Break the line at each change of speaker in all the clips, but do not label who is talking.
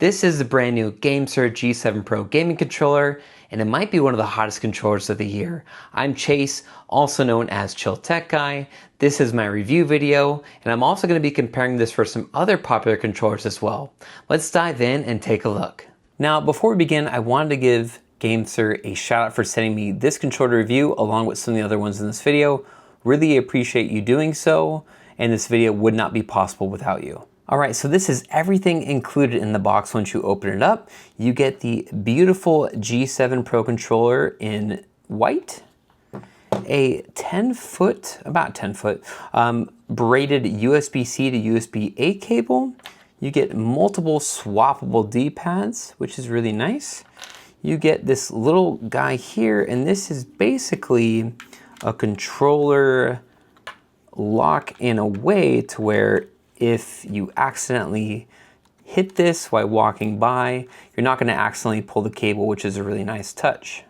This is the brand new GameSir G7 Pro gaming controller, and it might be one of the hottest controllers of the year. I'm Chase, also known as Heychilltechguy. This is my review video, and I'm also going to be comparing this for some other popular controllers as well. Let's dive in and take a look. Now, before we begin, I wanted to give GameSir a shout out for sending me this controller review along with some of the other ones in this video. Really appreciate you doing so, and this video would not be possible without you. Alright, so this is everything included in the box once you open it up. You get the beautiful G7 Pro controller in white, a 10-foot, about 10-foot, braided USB-C to USB-A cable. You get multiple swappable D-pads, which is really nice. You get this little guy here, and this is basically a controller lock in a way to where if you accidentally hit this while walking by, you're not going to accidentally pull the cable, which is a really nice touch.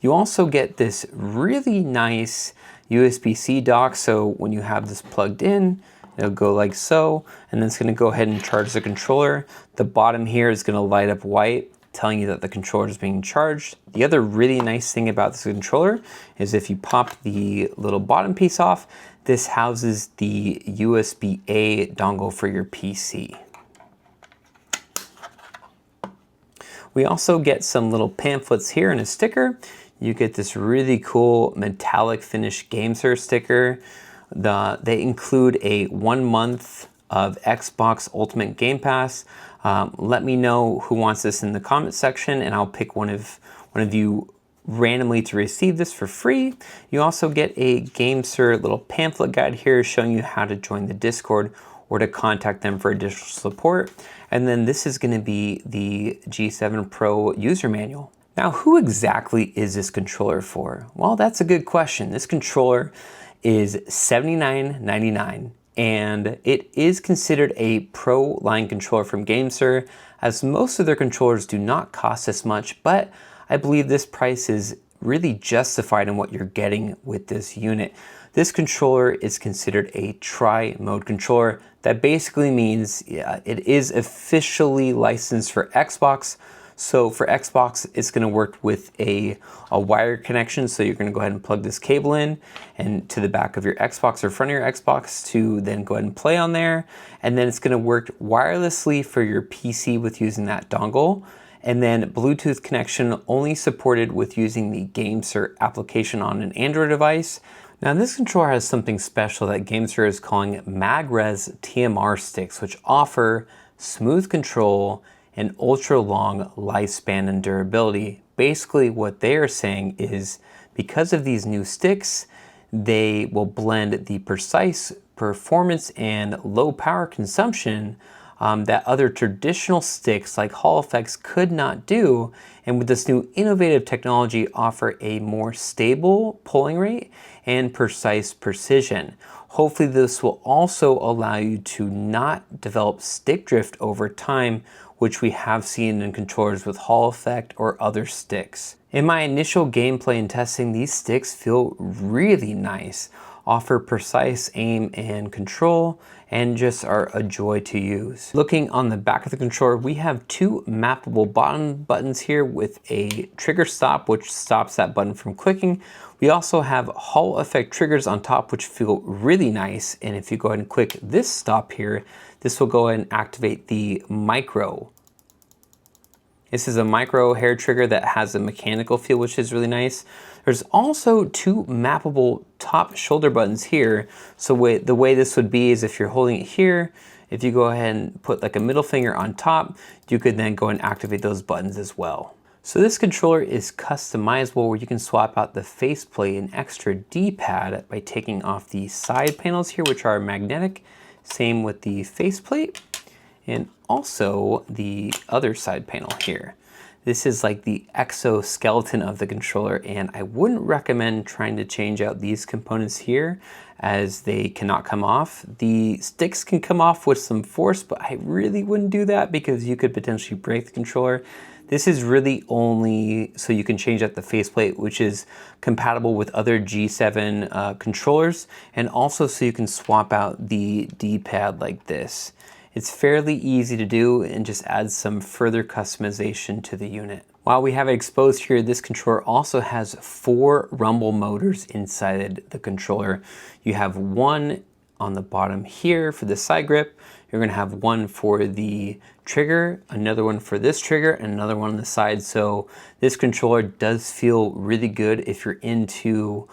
You also get this really nice USB-C dock, so when you have this plugged in, it'll go like so, and then it's going to go ahead and charge the controller. The bottom here is going to light up white, telling you that the controller is being charged. The other really nice thing about this controller is if you pop the little bottom piece off, this houses the USB-A dongle for your PC. We also get some little pamphlets here and a sticker. You get this really cool metallic finish GameSir sticker. They include a 1 month of Xbox Ultimate Game Pass. Let me know who wants this in the comment section, and I'll pick one of you randomly to receive this for free. You also get a GameSir little pamphlet guide here showing you how to join the Discord or to contact them for additional support. And then this is going to be the G7 Pro user manual. Now, who exactly is this controller for? Well, that's a good question. This controller is $79.99, and it is considered a pro line controller from GameSir, as most of their controllers do not cost as much, but I believe this price is really justified in what you're getting with this unit. This controller is considered a tri-mode controller. That basically means it is officially licensed for Xbox. So for Xbox, it's going to work with a wired connection. So you're going to go ahead and plug this cable in and to the back of your Xbox or front of your Xbox to then go ahead and play on there. And then it's going to work wirelessly for your PC with using that dongle. And then Bluetooth connection only supported with using the GameSir application on an Android device. Now this controller has something special that GameSir is calling MagRes TMR sticks, which offer smooth control and ultra long lifespan and durability. Basically what they are saying is because of these new sticks, they will blend the precise performance and low power consumption that other traditional sticks like Hall effects could not do, and with this new innovative technology offer a more stable pulling rate and precise precision. Hopefully this will also allow you to not develop stick drift over time, which we have seen in controllers with Hall effect or other sticks. In my initial gameplay and testing, these sticks feel really nice, offer precise aim and control, and just are a joy to use. Looking on the back of the controller, we have two mappable bottom buttons here with a trigger stop, which stops that button from clicking. We also have Hall effect triggers on top, which feel really nice. And if you go ahead and click this stop here, this will go ahead and activate the micro. This is a micro hair trigger that has a mechanical feel, which is really nice. There's also two mappable top shoulder buttons here. So the way this would be is if you're holding it here, if you go ahead and put like a middle finger on top, you could then go and activate those buttons as well. So this controller is customizable where you can swap out the faceplate and extra D-pad by taking off the side panels here, which are magnetic. Same with the faceplate and also the other side panel here. This is like the exoskeleton of the controller, and I wouldn't recommend trying to change out these components here as they cannot come off. The sticks can come off with some force, but I really wouldn't do that because you could potentially break the controller. This is really only so you can change out the faceplate, which is compatible with other G7 controllers, and also so you can swap out the D-pad like this. It's fairly easy to do and just adds some further customization to the unit. While we have it exposed here, this controller also has 4 rumble motors inside the controller. You have one on the bottom here for the side grip. You're gonna have one for the trigger, another one for this trigger, and another one on the side. So this controller does feel really good if you're into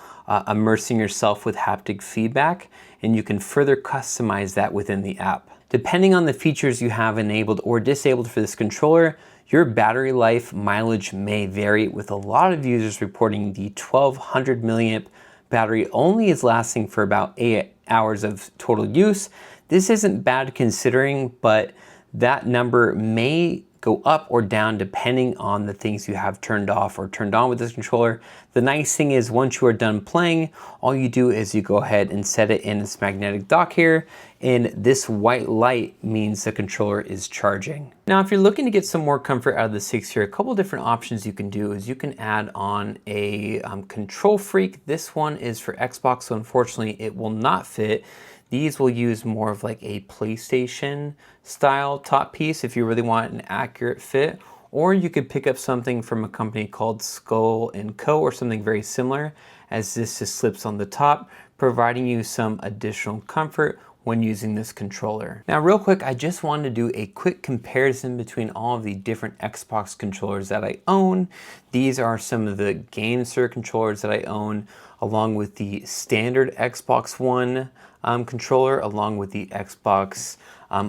immersing yourself with haptic feedback, and you can further customize that within the app. Depending on the features you have enabled or disabled for this controller, your battery life mileage may vary, with a lot of users reporting the 1200 milliamp battery only is lasting for about 8 hours of total use. This isn't bad considering, but that number may go up or down depending on the things you have turned off or turned on with this controller. The nice thing is once you are done playing, all you do is you go ahead and set it in this magnetic dock here, and this white light means the controller is charging. Now, if you're looking to get some more comfort out of the 6 here, a couple different options you can do is you can add on a Control Freak. This one is for Xbox, so unfortunately it will not fit. These will use more of like a PlayStation style top piece if you really want an accurate fit, or you could pick up something from a company called Skull & Co. or something very similar, as this just slips on the top, providing you some additional comfort when using this controller. Now real quick, I just wanted to do a quick comparison between all of the different Xbox controllers that I own. These are some of the GameSir controllers that I own, along with the standard Xbox One controller, along with the Xbox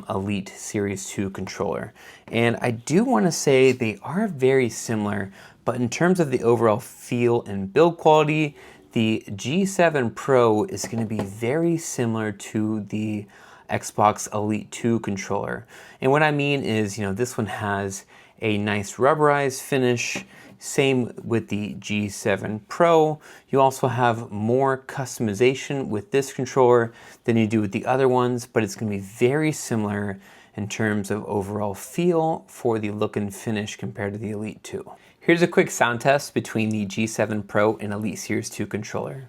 Elite Series 2 controller. And I do want to say they are very similar, but in terms of the overall feel and build quality, the G7 Pro is going to be very similar to the Xbox Elite 2 controller. And what I mean is, this one has a nice rubberized finish. Same with the G7 Pro. You also have more customization with this controller than you do with the other ones, but it's going to be very similar in terms of overall feel for the look and finish compared to the Elite 2. Here's a quick sound test between the G7 Pro and Elite Series 2 controller.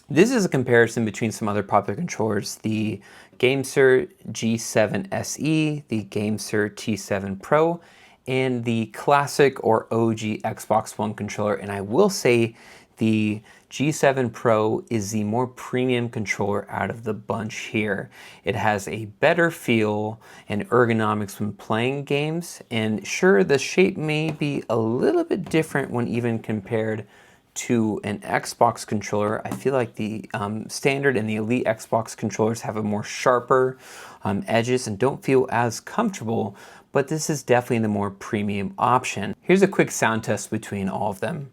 This is a comparison between some other popular controllers, the GameSir G7 SE, the GameSir T7 Pro, and the classic or OG Xbox One controller. And I will say the G7 Pro is the more premium controller out of the bunch here. It has a better feel and ergonomics when playing games, and sure, the shape may be a little bit different when even compared to an Xbox controller. I feel like the standard and the Elite Xbox controllers have a more sharper edges and don't feel as comfortable, but this is definitely the more premium option. Here's a quick sound test between all of them.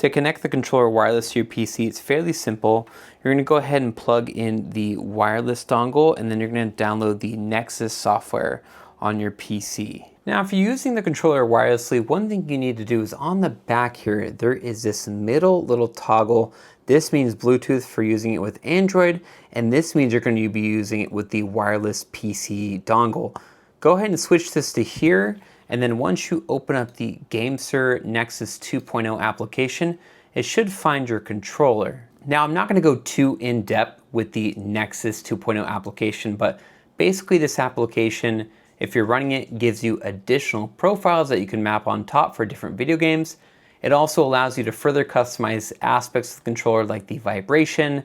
To connect the controller wireless to your PC, it's fairly simple. You're going to go ahead and plug in the wireless dongle, and then you're going to download the Nexus software on your PC. Now, if you're using the controller wirelessly, one thing you need to do is on the back here, there is this middle little toggle. This means Bluetooth for using it with Android, and this means you're going to be using it with the wireless PC dongle. Go ahead and switch this to here, and then once you open up the GameSir Nexus 2.0 application, it should find your controller. Now, I'm not going to go too in-depth with the Nexus 2.0 application, but basically this application, if you're running it, gives you additional profiles that you can map on top for different video games. It also allows you to further customize aspects of the controller like the vibration,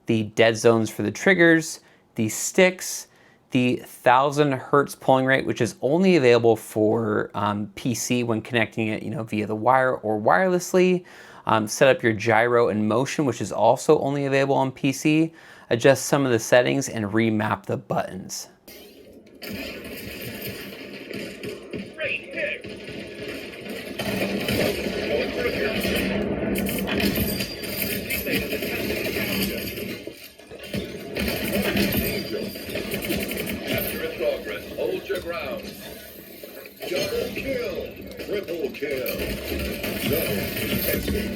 the dead zones for the triggers, the sticks, the 1000 hertz polling rate, which is only available for PC when connecting it, via the wire or wirelessly. Set up your gyro and motion, which is also only available on PC. Adjust some of the settings and remap the buttons.
Great pick. Capture in progress. Hold your ground. Double kill. Triple kill. Double contested.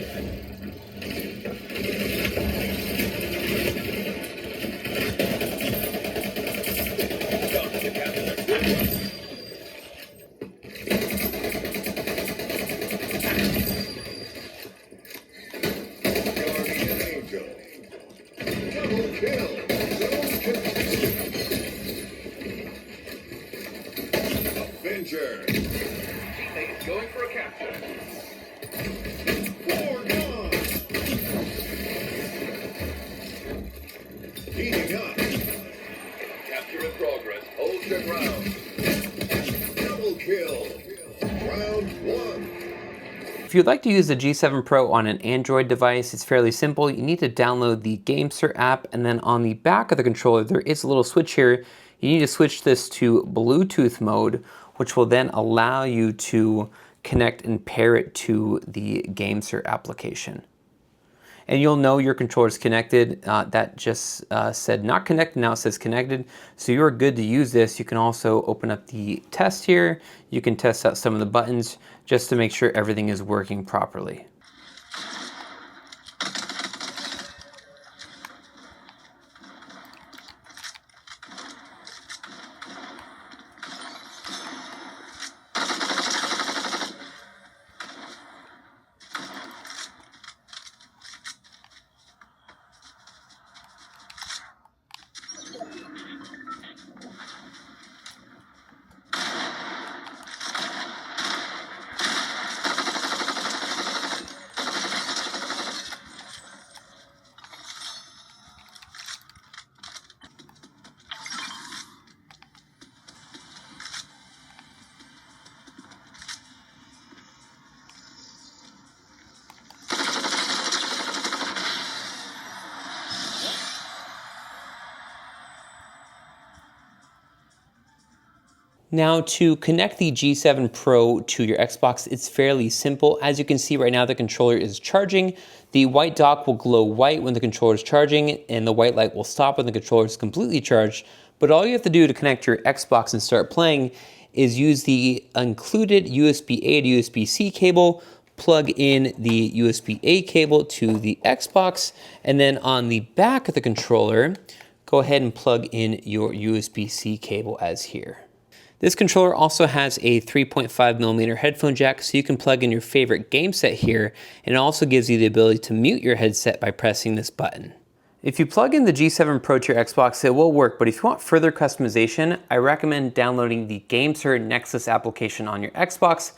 Teammate is going for a capture. 4 gone. Heating up. Capture in progress. Hold your ground. Double kill. Round 1.
If you'd like to use the G7 Pro on an Android device, it's fairly simple. You need to download the GameSir app, and then on the back of the controller, there is a little switch here. You need to switch this to Bluetooth mode, which will then allow you to connect and pair it to the GameSir application. And you'll know your controller is connected. That just said not connected, now it says connected. So you're good to use this. You can also open up the test here. You can test out some of the buttons just to make sure everything is working properly. Now, to connect the G7 Pro to your Xbox, it's fairly simple. As you can see right now, the controller is charging. The white dock will glow white when the controller is charging, and the white light will stop when the controller is completely charged. But all you have to do to connect your Xbox and start playing is use the included USB-A to USB-C cable, plug in the USB-A cable to the Xbox, and then on the back of the controller, go ahead and plug in your USB-C cable as here. This controller also has a 3.5mm headphone jack, so you can plug in your favorite game set here, and it also gives you the ability to mute your headset by pressing this button. If you plug in the G7 Pro to your Xbox, it will work, but if you want further customization, I recommend downloading the GameSir Nexus application on your Xbox.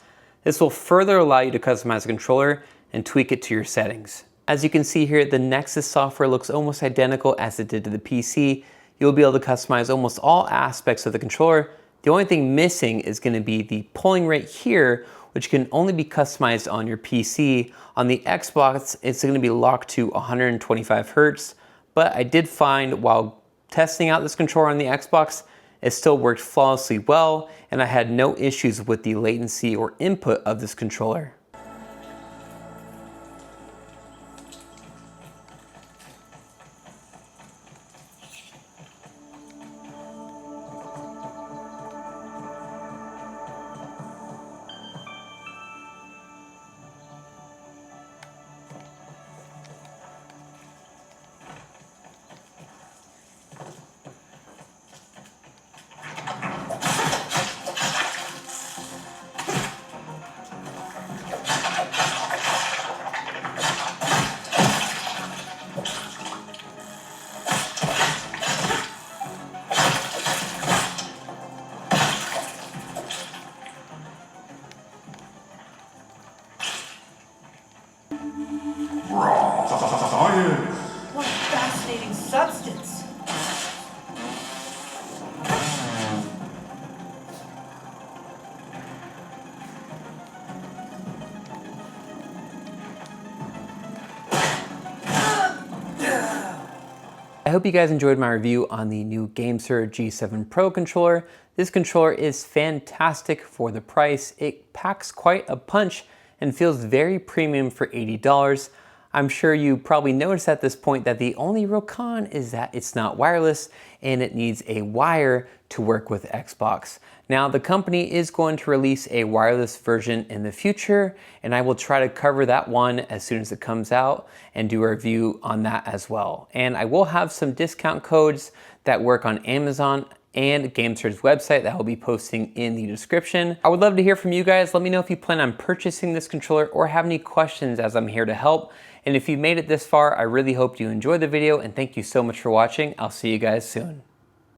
This will further allow you to customize the controller and tweak it to your settings. As you can see here, the Nexus software looks almost identical as it did to the PC. You'll be able to customize almost all aspects of the controller. The only thing missing is going to be the polling rate here, which can only be customized on your PC. On the Xbox, it's going to be locked to 125 Hertz, but I did find while testing out this controller on the Xbox, it still worked flawlessly well, and I had no issues with the latency or input of this controller. I hope you guys enjoyed my review on the new GameSir G7 Pro controller. This controller is fantastic for the price. It packs quite a punch and feels very premium for $80. I'm sure you probably noticed at this point that the only real con is that it's not wireless and it needs a wire to work with Xbox. Now, the company is going to release a wireless version in the future, and I will try to cover that one as soon as it comes out and do a review on that as well. And I will have some discount codes that work on Amazon and GameSir's website that I'll be posting in the description. I would love to hear from you guys. Let me know if you plan on purchasing this controller or have any questions, as I'm here to help. And if you made it this far, I really hope you enjoyed the video, and thank you so much for watching. I'll see you guys soon.